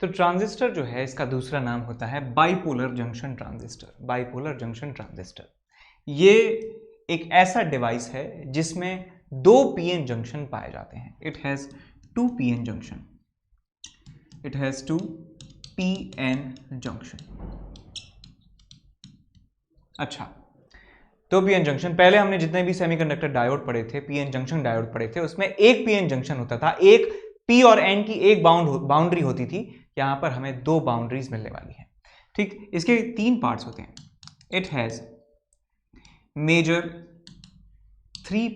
तो ट्रांजिस्टर जो है इसका दूसरा नाम होता है bipolar junction transistor. Bipolar junction transistor ये एक ऐसा डिवाइस है जिसमें दो पीएन जंक्शन पाए जाते हैं। It has two PN junction. It has two PN junction. अच्छा, दो पीएन जंक्शन। पहले हमने जितने भी सेमीकंडक्टर डायोड पढ़े थे, पीएन जंक्शन डायोड पढ़े थे, उसमें एक पीएन जंक्शन होता था, एक पी और एन की एक बाउंड्री होती थी। यहां पर हमें दो बाउंड्रीज मिलने वाली है। ठीक, इसके तीन पार्ट्स होते हैं। It has major three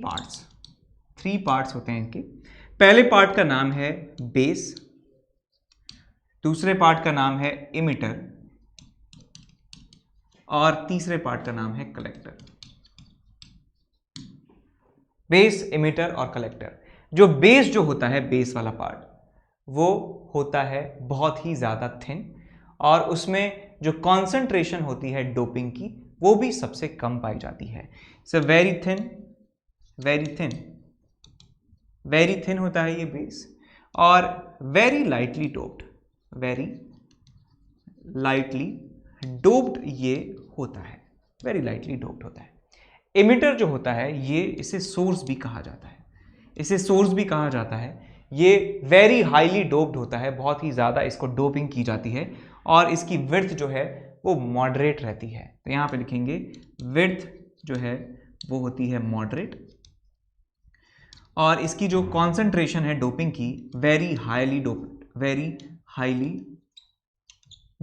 parts होते हैं इनके। पहले पार्ट का नाम है बेस, दूसरे पार्ट का नाम है इमिटर और तीसरे पार्ट का नाम है कलेक्टर। बेस, इमिटर और कलेक्टर। जो बेस जो होता है, बेस वाला पार्ट, वो होता है बहुत ही ज्यादा थिन और उसमें जो कॉन्सेंट्रेशन होती है डोपिंग की वो भी सबसे कम पाई जाती है। सो वेरी थिन होता है ये बेस और वेरी लाइटली डोप्ड ये होता है, वेरी लाइटली डोप्ड होता है। इमिटर जो होता है ये इसे सोर्स भी कहा जाता है। ये वेरी हाईली डोप्ड होता है, बहुत ही ज़्यादा इसको डोपिंग की जाती है और इसकी विड्थ जो है वो मॉडरेट रहती है। तो यहाँ पे लिखेंगे विड्थ जो है वो होती है मॉडरेट और इसकी जो कॉन्सेंट्रेशन है डोपिंग की वेरी हाईली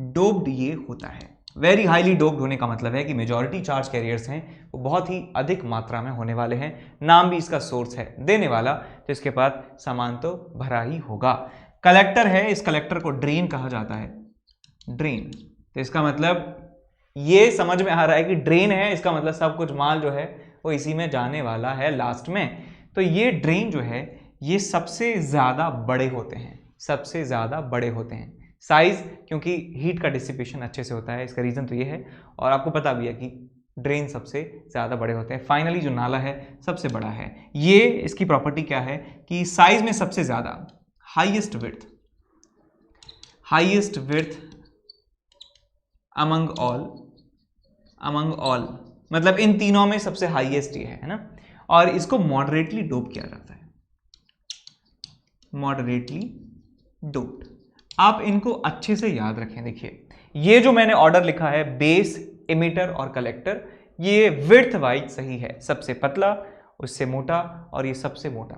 डोप्ड ये होता है। वेरी हाईली डोप्ड होने का मतलब है कि मेजॉरिटी चार्ज कैरियर्स हैं वो बहुत ही अधिक मात्रा में होने वाले हैं। नाम भी इसका सोर्स है देने वाला, तो इसके बाद सामान तो भरा ही होगा। कलेक्टर है, इस कलेक्टर को ड्रेन कहा जाता है। ड्रेन, तो इसका मतलब ये समझ में आ रहा है कि ड्रेन है, इसका मतलब सब कुछ माल जो है वो इसी में जाने वाला है लास्ट में। तो ये ड्रेन जो है ये सबसे ज्यादा बड़े होते हैं, साइज, क्योंकि हीट का डिसिपेशन अच्छे से होता है, इसका रीजन तो ये है। और आपको पता भी है कि ड्रेन सबसे ज्यादा बड़े होते हैं। फाइनली जो नाला है सबसे बड़ा है। ये इसकी प्रॉपर्टी क्या है कि साइज में सबसे ज्यादा हाईएस्ट विड्थ अमंग ऑल, मतलब इन तीनों में सबसे हाईएस्ट ये है ना। और इसको मॉडरेटली डोप किया जाता है, मॉडरेटली डोप्ड। आप इनको अच्छे से याद रखें। देखिए ये जो मैंने ऑर्डर लिखा है बेस, इमिटर और कलेक्टर, ये विड्थ वाइज सही है। सबसे पतला, उससे मोटा और ये सबसे मोटा।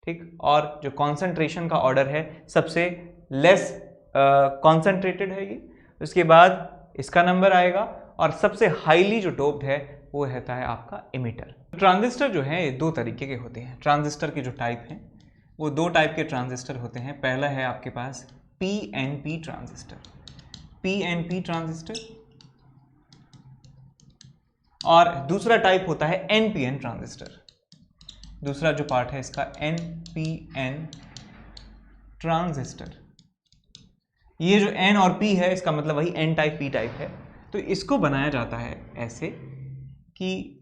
ठीक, और जो कॉन्सेंट्रेशन का ऑर्डर है सबसे लेस कॉन्सेंट्रेटेड है ये, उसके बाद इसका नंबर आएगा और सबसे हाईली जो डोप्ड है वो रहता है आपका इमिटर। ट्रांजिस्टर जो है ये दो तरीके के होते हैं। ट्रांजिस्टर के जो टाइप हैं वो दो टाइप के ट्रांजिस्टर होते हैं। पहला है आपके पास पीएनपी ट्रांजिस्टर और दूसरा टाइप होता है एनपीएन ट्रांजिस्टर। दूसरा जो पार्ट है इसका एनपीएन ट्रांजिस्टर। ये जो एन और पी है इसका मतलब वही एन टाइप पी टाइप है। तो इसको बनाया जाता है ऐसे कि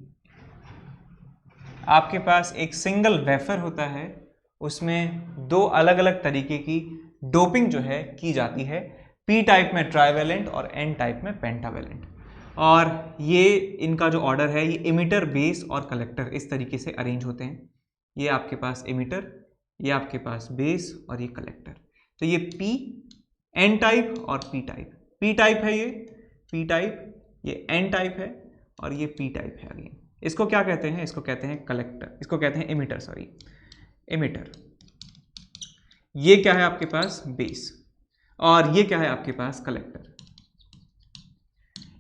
आपके पास एक सिंगल वेफर होता है, उसमें दो अलग अलग तरीके की डोपिंग जो है की जाती है। पी टाइप में ट्राइवेलेंट और एन टाइप में पेंटावेलेंट। और ये इनका जो ऑर्डर है ये इमिटर, बेस और कलेक्टर इस तरीके से अरेंज होते हैं। ये आपके पास इमिटर, ये आपके पास बेस और ये कलेक्टर। तो ये पी, एन टाइप और पी टाइप। पी टाइप है ये पी टाइप, ये एन टाइप है और ये पी टाइप है। अगेन इसको क्या कहते हैं? इसको कहते हैं कलेक्टर, इसको कहते हैं इमिटर, सॉरी इमिटर। ये क्या है आपके पास? बेस। और ये क्या है आपके पास? कलेक्टर।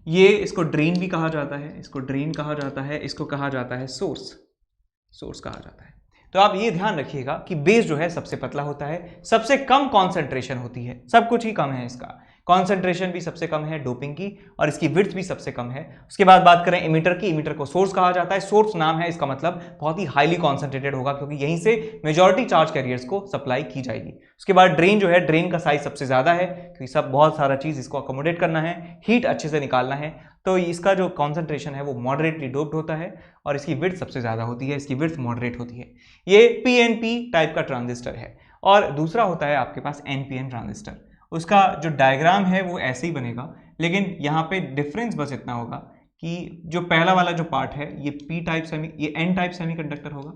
ये इसको ड्रेन भी कहा जाता है, इसको ड्रेन कहा जाता है, इसको कहा जाता है सोर्स कहा जाता है। तो आप ये ध्यान रखिएगा कि बेस जो है सबसे पतला होता है, सबसे कम कॉन्सेंट्रेशन होती है, सब कुछ ही कम है इसका, कॉन्सेंट्रेशन भी सबसे कम है डोपिंग की और इसकी विड्थ भी सबसे कम है। उसके बाद बात करें इमिटर की, इमिटर को सोर्स कहा जाता है। सोर्स नाम है, इसका मतलब बहुत ही हाईली कॉन्सेंट्रेटेड होगा क्योंकि यहीं से मेजॉरिटी चार्ज कैरियर्स को सप्लाई की जाएगी। उसके बाद ड्रेन जो है, ड्रेन का साइज सबसे ज्यादा है क्योंकि सब बहुत सारा चीज इसको अकोमोडेट करना है, हीट अच्छे से निकालना है। तो इसका जो कॉन्सेंट्रेशन है वो मॉडरेटली डोप्ड होता है और इसकी विड्थ सबसे ज्यादा होती है, इसकी विड्थ मॉडरेट होती है। ये पीएनपी टाइप का ट्रांजिस्टर है। और दूसरा होता है आपके पास एनपीएन ट्रांजिस्टर। उसका जो डायग्राम है वो ऐसे ही बनेगा, लेकिन यहाँ पे डिफरेंस बस इतना होगा कि जो पहला वाला जो पार्ट है ये P टाइप ये N टाइप सेमीकंडक्टर होगा,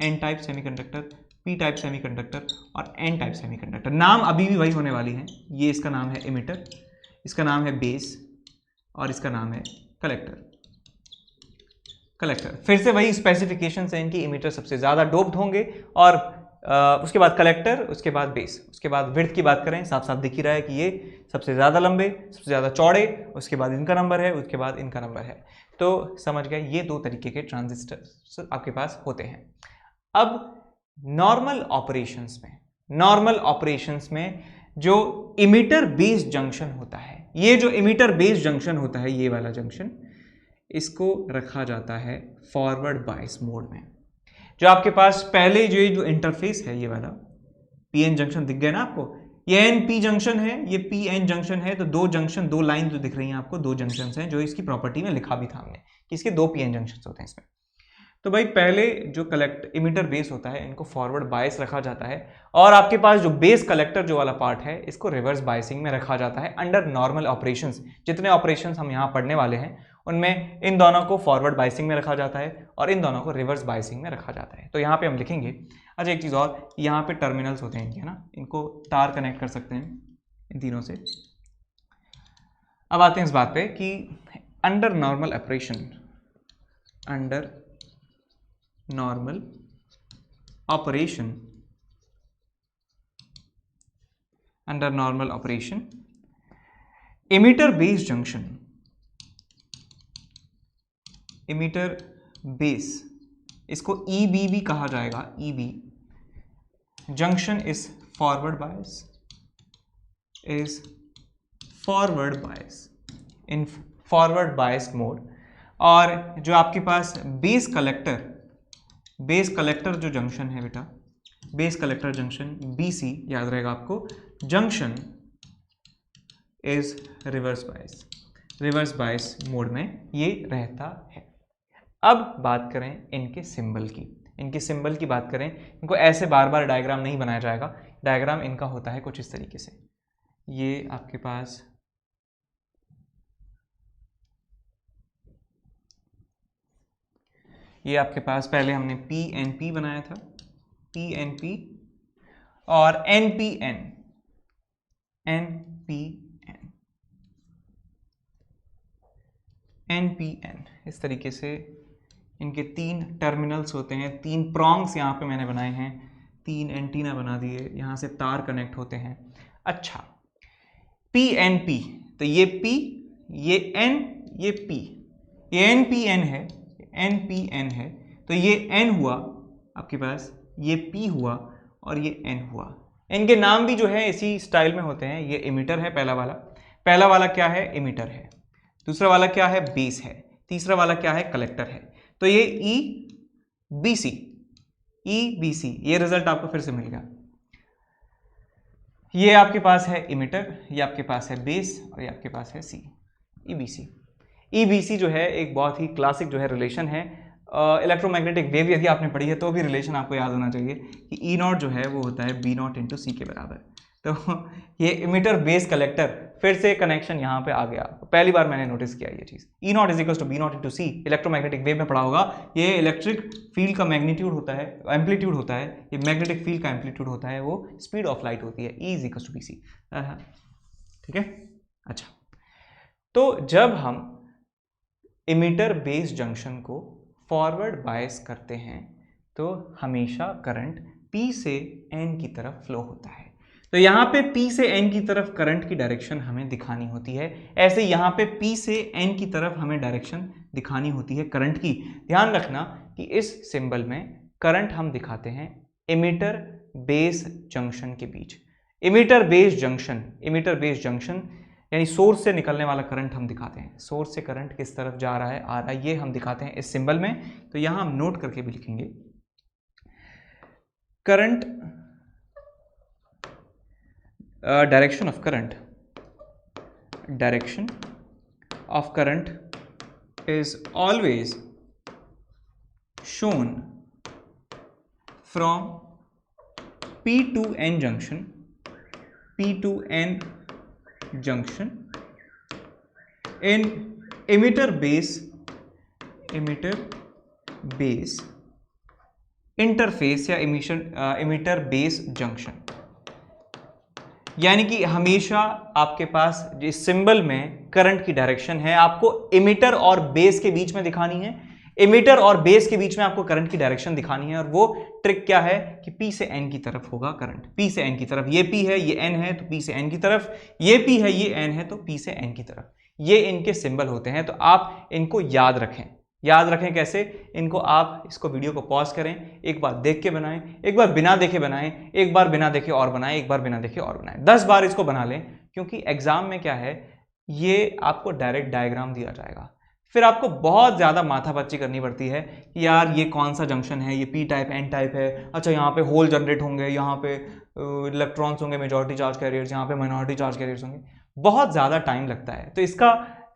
N type semiconductor, P type semiconductor और N टाइप सेमीकंडक्टर। नाम अभी भी वही होने वाली हैं। ये इसका नाम है इमिटर, इसका नाम है बेस और इसका नाम है कलेक्टर। फिर से वही स्पेसिफिकेशन है इनकी, इमिटर सबसे ज़्यादा डोप्ड होंगे और उसके बाद कलेक्टर, उसके बाद बेस, उसके बाद विड्थ की बात करें साफ साफ दिख ही रहा है कि ये सबसे ज़्यादा लंबे, सबसे ज़्यादा चौड़े, उसके बाद इनका नंबर है, उसके बाद इनका नंबर है। तो समझ गए, ये दो तरीके के ट्रांजिस्टर आपके पास होते हैं। अब नॉर्मल ऑपरेशंस में जो इमिटर बेस जंक्शन होता है, ये जो इमिटर बेस जंक्शन होता है, ये वाला जंक्शन, इसको रखा जाता है फॉरवर्ड बायस मोड में। जो आपके पास पहले जो इंटरफेस है, ये वाला पीएन जंक्शन दिख गया ना आपको, ये एन पी जंक्शन है, ये पी एन जंक्शन है। तो दो जंक्शन, दो लाइन जो दिख रही हैं आपको, दो जंक्शन हैं, जो इसकी प्रॉपर्टी में लिखा भी था हमने कि इसके दो पीएन जंक्शन होते हैं इसमें। तो भाई पहले जो इमिटर बेस होता है, इनको फॉरवर्ड बायस रखा जाता है, और आपके पास जो बेस कलेक्टर जो वाला पार्ट है, इसको रिवर्स बायसिंग में रखा जाता है अंडर नॉर्मल ऑपरेशंस। जितने ऑपरेशंस हम यहाँ पढ़ने वाले हैं उनमें इन दोनों को फॉरवर्ड बायसिंग में रखा जाता है और इन दोनों को रिवर्स बायसिंग में रखा जाता है। तो यहाँ पे हम लिखेंगे, अच्छा एक चीज़ और, यहाँ पे टर्मिनल्स होते हैं इनके ना, इनको तार कनेक्ट कर सकते हैं इन तीनों से। अब आते हैं इस बात पे कि under normal operation, under normal operation, under normal operation emitter base junction, emitter base, इसको EB भी कहा जाएगा, EB junction is forward bias, in forward bias mode. और जो आपके पास बेस कलेक्टर जो जंक्शन है बेटा, बेस कलेक्टर जंक्शन BC याद रहेगा आपको, junction is reverse bias mode में ये रहता है। अब बात करें इनके सिंबल की, बात करें, इनको ऐसे बार बार डायग्राम नहीं बनाया जाएगा। डायग्राम इनका होता है कुछ इस तरीके से। ये आपके पास पहले हमने PNP बनाया था, PNP और NPN, इस तरीके से इनके तीन टर्मिनल्स होते हैं, तीन प्रॉन्ग्स यहाँ पे मैंने बनाए हैं, तीन एंटीना बना दिए, यहाँ से तार कनेक्ट होते हैं। अच्छा, PNP, तो ये P, ये N, ये P, ये NPN है, तो ये N हुआ आपके पास, ये P हुआ और ये N हुआ। इनके नाम भी जो है इसी स्टाइल में होते हैं। ये इमिटर है पहला वाला क्या है, इमिटर है। दूसरा वाला क्या है, बेस है। तीसरा वाला क्या है, कलेक्टर है। तो ये EBC, ये रिजल्ट आपको फिर से मिल गया। ये आपके पास है इमिटर, ये आपके पास है बेस और ये आपके पास है EBC जो है एक बहुत ही क्लासिक जो है रिलेशन है। इलेक्ट्रोमैग्नेटिक वेव यदि आपने पढ़ी है तो भी रिलेशन आपको याद होना चाहिए कि E0 जो है वो होता है B0 इंटू C के बराबर। तो ये इमिटर बेस कलेक्टर, फिर से कनेक्शन यहाँ पे आ गया। पहली बार मैंने नोटिस किया ये चीज़। E0 is equals to B0 into C, electromagnetic wave में पढ़ा होगा। ये इलेक्ट्रिक फील्ड का मैग्नीट्यूड होता है, एम्पलीट्यूड होता है। ये मैग्नेटिक फील्ड का एम्पलीट्यूड होता है, वो स्पीड ऑफ लाइट होती है। E is equals to BC, ठीक है। अच्छा, तो जब हम इमिटर बेस जंक्शन को फॉरवर्ड बायस करते हैं तो हमेशा करंट P से N की तरफ फ्लो होता है। तो यहाँ पे P से N की तरफ करंट की डायरेक्शन हमें दिखानी होती है। ऐसे यहाँ पे P से N की तरफ हमें डायरेक्शन दिखानी होती है करंट की। ध्यान रखना कि इस सिंबल में करंट हम दिखाते हैं इमिटर बेस जंक्शन के बीच। इमिटर बेस जंक्शन यानी सोर्स से निकलने वाला करंट हम दिखाते हैं। सोर्स से करंट किस तरफ जा रहा है, आ रहा है, ये हम दिखाते हैं इस सिंबल में। तो यहाँ हम नोट करके भी लिखेंगे, current direction of current is always shown from P to N junction junction in emitter base interface या emitter base जंक्शन। यानी कि हमेशा आपके पास जिस सिंबल में करंट की डायरेक्शन है आपको इमिटर और बेस के बीच में दिखानी है, इमिटर और बेस के बीच में आपको करंट की डायरेक्शन दिखानी है, और वो ट्रिक क्या है कि P से N की तरफ होगा करंट, P से N की तरफ। ये P है, ये N है तो P से N की तरफ, ये P है, ये N है तो P से N की तरफ। ये इनके सिंबल होते हैं, तो आप इनको याद रखें। याद रखें कैसे इनको? आप इसको वीडियो को पॉज करें, एक बार देख के बनाएं, एक बार बिना देखे बनाएं, एक बार बिना देखे और बनाएं, एक बार बिना देखे और बनाएं, 10 बार इसको बना लें, क्योंकि एग्जाम में क्या है, ये आपको डायरेक्ट डायग्राम दिया जाएगा, फिर आपको बहुत ज़्यादा माथापच्ची करनी पड़ती है कि यार ये कौन सा जंक्शन है, ये पी टाइप एन टाइप है, अच्छा यहाँ पे होल जनरेट होंगे, यहाँ पे इलेक्ट्रॉन्स होंगे मेजॉरिटी चार्ज कैरियर्स, यहाँ पे माइनॉरिटी चार्ज कैरियर्स होंगे, बहुत ज़्यादा टाइम लगता है। तो इसका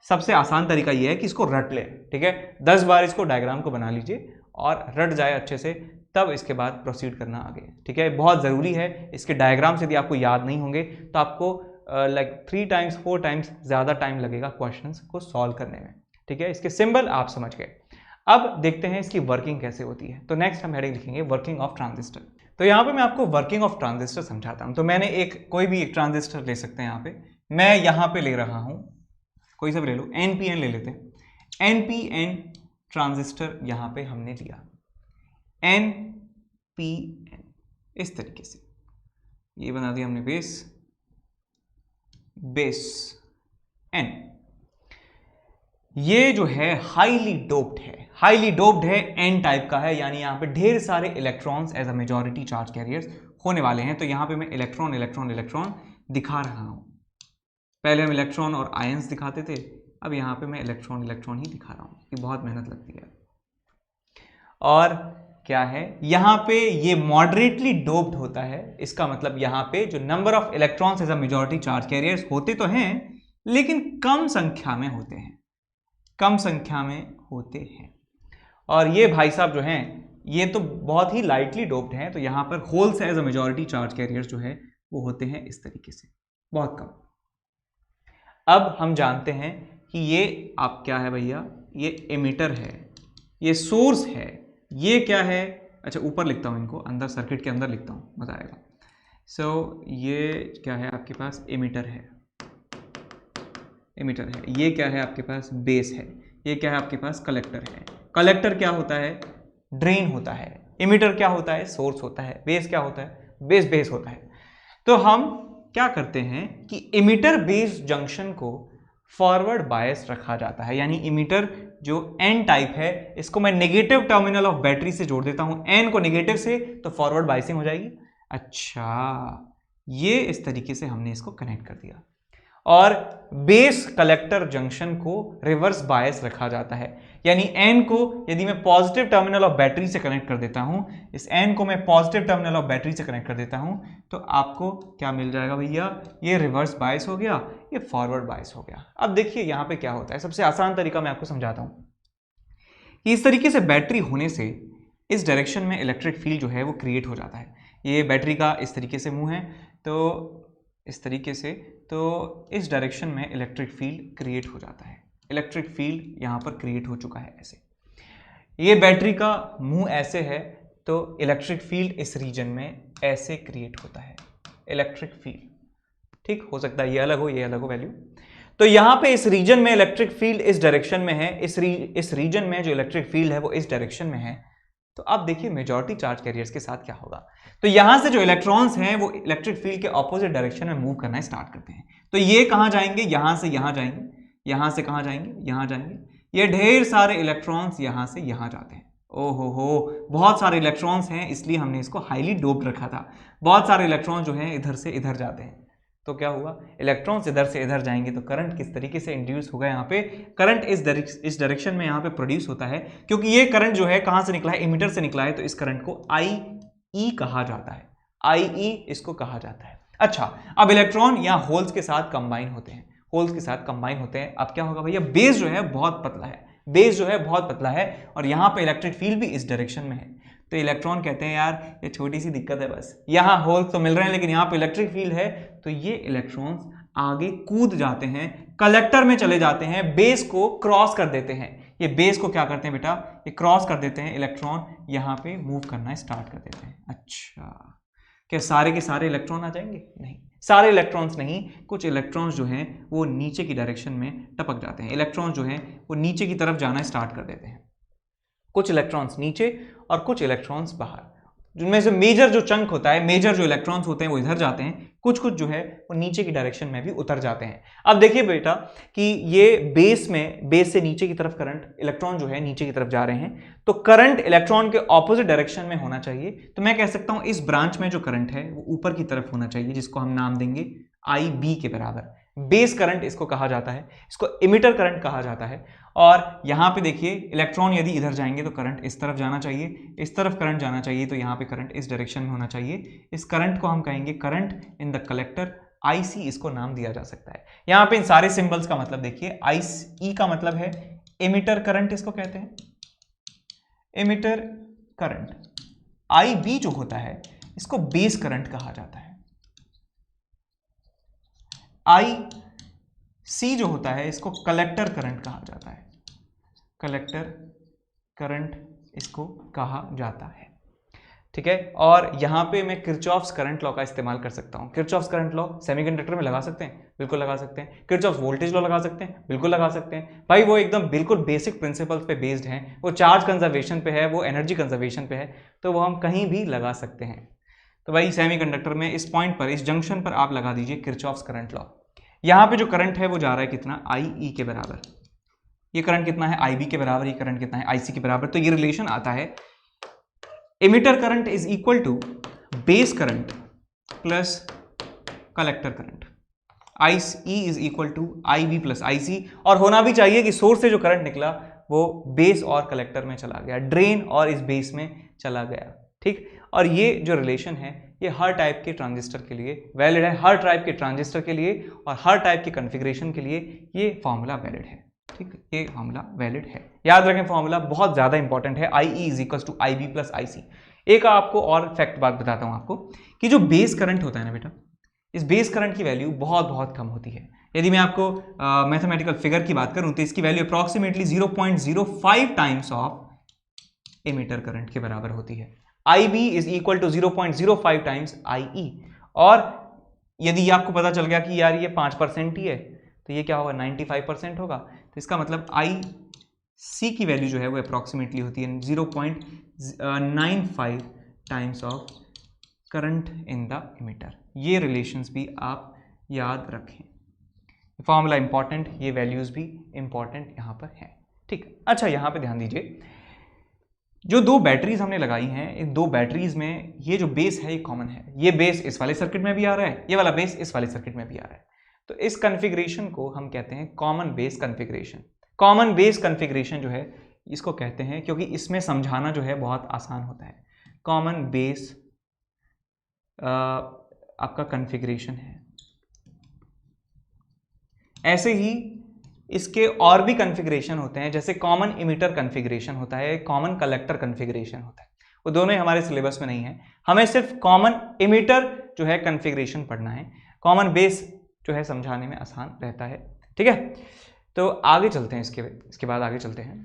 सबसे आसान तरीका ये है कि इसको रट ले, ठीक है, 10 बार इसको डायग्राम को बना लीजिए और रट जाए अच्छे से, तब इसके बाद प्रोसीड करना आगे, ठीक है। बहुत ज़रूरी है, इसके डायग्राम्स यदि आपको याद नहीं होंगे तो आपको लाइक 3 टाइम्स 4 टाइम्स ज़्यादा टाइम लगेगा क्वेश्चंस को सॉल्व करने में, ठीक है। इसके सिंबल आप समझ गए। अब देखते हैं इसकी वर्किंग कैसे होती है। तो नेक्स्ट हम हेडिंग लिखेंगे वर्किंग ऑफ ट्रांजिस्टर। तो यहाँ पे मैं आपको वर्किंग ऑफ ट्रांजिस्टर समझाता हूँ। तो मैंने कोई भी एक ट्रांजिस्टर ले सकते हैं, यहाँ पे मैं यहाँ पे ले रहा हूँ, कोई सा भी ले लो, NPN ले लेते हैं। NPN ट्रांजिस्टर यहाँ पे हमने लिया, NPN इस तरीके से, ये बना दिया हमने बेस N। ये जो है हाईली डोप्ड है, N टाइप का है, यानी यहाँ पे ढेर सारे electrons as a majority charge carriers होने वाले हैं। तो यहाँ पे मैं इलेक्ट्रॉन दिखा रहा हूँ। पहले हम इलेक्ट्रॉन और आयंस दिखाते थे, अब यहाँ पे मैं इलेक्ट्रॉन ही दिखा रहा हूँ, ये बहुत मेहनत लगती है। और क्या है, यहाँ पे ये मॉडरेटली डोप्ड होता है, इसका मतलब यहाँ पे जो number of electrons as a majority charge carriers होते तो हैं, लेकिन कम संख्या में होते हैं। और ये भाई साहब जो हैं, ये तो बहुत ही लाइटली डोप्ड हैं, तो यहाँ पर holes as a majority charge carriers जो है वो होते हैं इस तरीके से, बहुत कम। अब हम जानते हैं कि ये आप क्या है भैया, ये एमिटर है, ये सोर्स है, ये क्या है, अच्छा ऊपर लिखता हूँ इनको, अंदर सर्किट के अंदर लिखता हूँ, मजा आएगा। सो ये क्या है आपके पास, एमिटर है, ये क्या है आपके पास, बेस है, ये क्या है आपके पास, कलेक्टर है। कलेक्टर क्या होता है, ड्रेन होता है। एमिटर क्या होता है, सोर्स होता है। बेस क्या होता है, बेस होता है। तो हम क्या करते हैं कि एमिटर बेस जंक्शन को फॉरवर्ड बायस रखा जाता है, यानी एमिटर जो N टाइप है, इसको मैं नेगेटिव टर्मिनल ऑफ बैटरी से जोड़ देता हूं, N को नेगेटिव से, तो फॉरवर्ड बायसिंग हो जाएगी। अच्छा, ये इस तरीके से हमने इसको कनेक्ट कर दिया। और बेस कलेक्टर जंक्शन को रिवर्स बायस रखा जाता है, यानी N को यदि मैं पॉजिटिव टर्मिनल ऑफ बैटरी से कनेक्ट कर देता हूं, इस N को मैं पॉजिटिव टर्मिनल ऑफ बैटरी से कनेक्ट कर देता हूं, तो आपको क्या मिल जाएगा भैया, ये रिवर्स बायस हो गया, ये फॉरवर्ड बायस हो गया। अब देखिए यहां पे क्या होता है, सबसे आसान तरीका मैं आपको समझाता हूं कि इस तरीके से बैटरी होने से इस डायरेक्शन में इलेक्ट्रिक फील्ड जो है वो क्रिएट हो जाता है। ये बैटरी का इस तरीके से मुंह है, तो इस तरीके से, तो इस डायरेक्शन में इलेक्ट्रिक फील्ड क्रिएट हो जाता है। इलेक्ट्रिक फील्ड यहाँ पर क्रिएट हो चुका है ऐसे। ये बैटरी का मुंह ऐसे है, तो इलेक्ट्रिक फील्ड इस रीजन में ऐसे क्रिएट होता है, इलेक्ट्रिक फील्ड, ठीक। हो सकता है ये अलग हो वैल्यू। तो यहाँ पे इस रीजन में इलेक्ट्रिक फील्ड इस डायरेक्शन में है, इस रीजन में जो इलेक्ट्रिक फील्ड है वो इस डायरेक्शन में है। तो अब देखिए मेजॉरिटी चार्ज कैरियर्स के साथ क्या होगा, तो यहां से जो इलेक्ट्रॉन्स हैं वो इलेक्ट्रिक फील्ड के ऑपोजिट डायरेक्शन में मूव करना स्टार्ट करते हैं। तो ये कहां जाएंगे, यहां से यहां जाएंगे, यहां से कहां जाएंगे, यहां जाएंगे। ये ढेर सारे इलेक्ट्रॉन्स यहां से यहां जाते हैं। ओहो हो, बहुत सारे इलेक्ट्रॉन्स हैं, इसलिए हमने इसको हाईली डोप्ड रखा था। बहुत सारे इलेक्ट्रॉन जो हैं इधर से इधर जाते हैं, तो क्या हुआ, इलेक्ट्रॉन्स इधर से इधर जाएंगे, तो करंट किस तरीके से इंड्यूस होगा, यहाँ पे करंट इस डायरेक्शन में यहाँ पे प्रोड्यूस होता है, क्योंकि ये करंट जो है कहाँ से निकला है, एमिटर से निकला है, तो इस करंट को IE कहा जाता है, IE इसको कहा जाता है। अच्छा, अब इलेक्ट्रॉन यहाँ होल्स के साथ कंबाइन होते हैं, अब क्या होगा भैया, बेस जो है बहुत पतला है, और यहाँ पे इलेक्ट्रिक फील्ड भी इस डायरेक्शन में है, तो इलेक्ट्रॉन कहते हैं यार ये छोटी सी दिक्कत है, बस यहाँ होल्स तो मिल रहे हैं लेकिन यहाँ पे इलेक्ट्रिक फील्ड है, तो ये इलेक्ट्रॉन्स आगे कूद जाते हैं, कलेक्टर में चले जाते हैं, बेस को क्रॉस कर देते हैं। ये बेस को क्या करते हैं बेटा, ये क्रॉस कर देते हैं, इलेक्ट्रॉन यहाँ पे मूव करना स्टार्ट कर देते हैं। अच्छा, क्या सारे के सारे इलेक्ट्रॉन आ जाएंगे? नहीं, सारे इलेक्ट्रॉन्स नहीं, कुछ इलेक्ट्रॉन्स जो हैं वो नीचे की डायरेक्शन में टपक जाते हैं। इलेक्ट्रॉन्स जो हैं वो नीचे की तरफ जाना स्टार्ट कर देते हैं, कुछ इलेक्ट्रॉन्स नीचे और कुछ इलेक्ट्रॉन्स बाहर। जिनमें से मेजर जो चंक होता है, मेजर जो इलेक्ट्रॉन्स होते हैं वो इधर जाते हैं, कुछ कुछ जो है वो नीचे की डायरेक्शन में भी उतर जाते हैं। अब देखिए बेटा कि ये बेस से नीचे की तरफ करंट, इलेक्ट्रॉन जो है नीचे की तरफ जा रहे हैं, तो करंट इलेक्ट्रॉन के ऑपोजिट डायरेक्शन में होना चाहिए। तो मैं कह सकता हूं इस ब्रांच में जो करंट है वो ऊपर की तरफ होना चाहिए, जिसको हम नाम देंगे IB के बराबर। बेस करंट इसको कहा जाता है, इसको इमिटर करंट कहा जाता है। और यहां पे देखिए इलेक्ट्रॉन यदि इधर जाएंगे तो करंट इस तरफ जाना चाहिए, इस तरफ करंट जाना चाहिए, तो यहाँ पे करंट इस डायरेक्शन में होना चाहिए। इस करंट को हम कहेंगे current in the collector, IC इसको नाम दिया जा सकता है। यहाँ पे इन सारे सिंबल्स का मतलब देखिए, IE का मतलब है इमिटर करंट, इसको कहते हैं इमिटर करंट। IB जो होता है इसको बेस करंट कहा जाता है। IC जो होता है इसको कलेक्टर करंट कहा जाता है, कलेक्टर करंट इसको कहा जाता है। ठीक है, और यहां पे मैं किरचॉफ्स करंट लॉ का इस्तेमाल कर सकता हूं। किरचॉफ्स करंट लॉ सेमीकंडक्टर में लगा सकते हैं, बिल्कुल लगा सकते हैं। किरचॉफ्स वोल्टेज लॉ लगा सकते हैं, बिल्कुल लगा सकते हैं। भाई वो एकदम बिल्कुल बेसिक प्रिंसिपल्स पे बेस्ड है, वो चार्ज कंजर्वेशन पे है, वो एनर्जी कंजर्वेशन पे है, तो वो हम कहीं भी लगा सकते हैं। तो भाई सेमीकंडक्टर में इस पॉइंट पर, इस जंक्शन पर आप लगा दीजिए किरचॉफ्स करंट लॉ। यहां पे जो करंट है वो जा रहा है कितना, IE के बराबर। ये करंट कितना है, IB के बराबर। ये करंट कितना है, IC के बराबर। तो ये रिलेशन आता है emitter current is equal to base current plus collector current. IE is equal to IB plus IC। और होना भी चाहिए कि सोर्स से जो करंट निकला वो बेस और कलेक्टर में चला गया, ड्रेन और इस बेस में चला गया। ठीक, और ये जो रिलेशन है ये हर टाइप के ट्रांजिस्टर के लिए वैलिड है, हर टाइप के ट्रांजिस्टर के लिए और हर टाइप के कॉन्फ़िगरेशन के लिए ये फॉर्मूला वैलिड है। ठीक, ये फॉर्मूला वैलिड है, याद रखें फॉर्मूला बहुत ज्यादा इंपॉर्टेंट है। IE is equal to IB plus IC। एक आपको और फैक्ट बात बताता हूं आपको कि जो बेस करंट होता है ना बेटा, इस बेस करंट की वैल्यू बहुत बहुत कम होती है। यदि मैं आपको मैथमेटिकल फिगर की बात करूं तो इसकी value approximately 0.05 times of emitter current के बराबर होती है। IB is equal to 0.05 times IE। और यदि आपको पता चल गया कि यार ये 5% ही है, तो ये क्या होगा, 95% होगा। तो इसका मतलब IC की वैल्यू जो है वो अप्रॉक्सीमेटली होती है 0.95 times of current in the emitter. ये रिलेशंस भी आप याद रखें, फॉर्मूला इंपॉर्टेंट, ये वैल्यूज भी इंपॉर्टेंट यहाँ पर है। ठीक, अच्छा यहाँ पे ध्यान दीजिए, जो दो बैटरीज हमने लगाई हैं, इन दो बैटरीज में ये जो बेस है ये कॉमन है। ये बेस इस वाले सर्किट में भी आ रहा है, ये वाला बेस इस वाले सर्किट में भी आ रहा है। तो इस कॉन्फ़िगरेशन को हम कहते हैं common base configuration. Common base configuration जो है इसको कहते हैं, क्योंकि इसमें समझाना जो है बहुत आसान होता है। कॉमन बेस आपका कॉन्फ़िगरेशन है। ऐसे ही इसके और भी कॉन्फ़िगरेशन होते हैं, जैसे कॉमन इमिटर कॉन्फ़िगरेशन होता है, कॉमन कलेक्टर कॉन्फ़िगरेशन होता है। वो दोनों ही हमारे सिलेबस में नहीं है, हमें सिर्फ कॉमन इमिटर जो है कॉन्फ़िगरेशन पढ़ना है। कॉमन बेस जो है समझाने में आसान रहता है। ठीक है, तो आगे चलते हैं, इसके बाद आगे चलते हैं।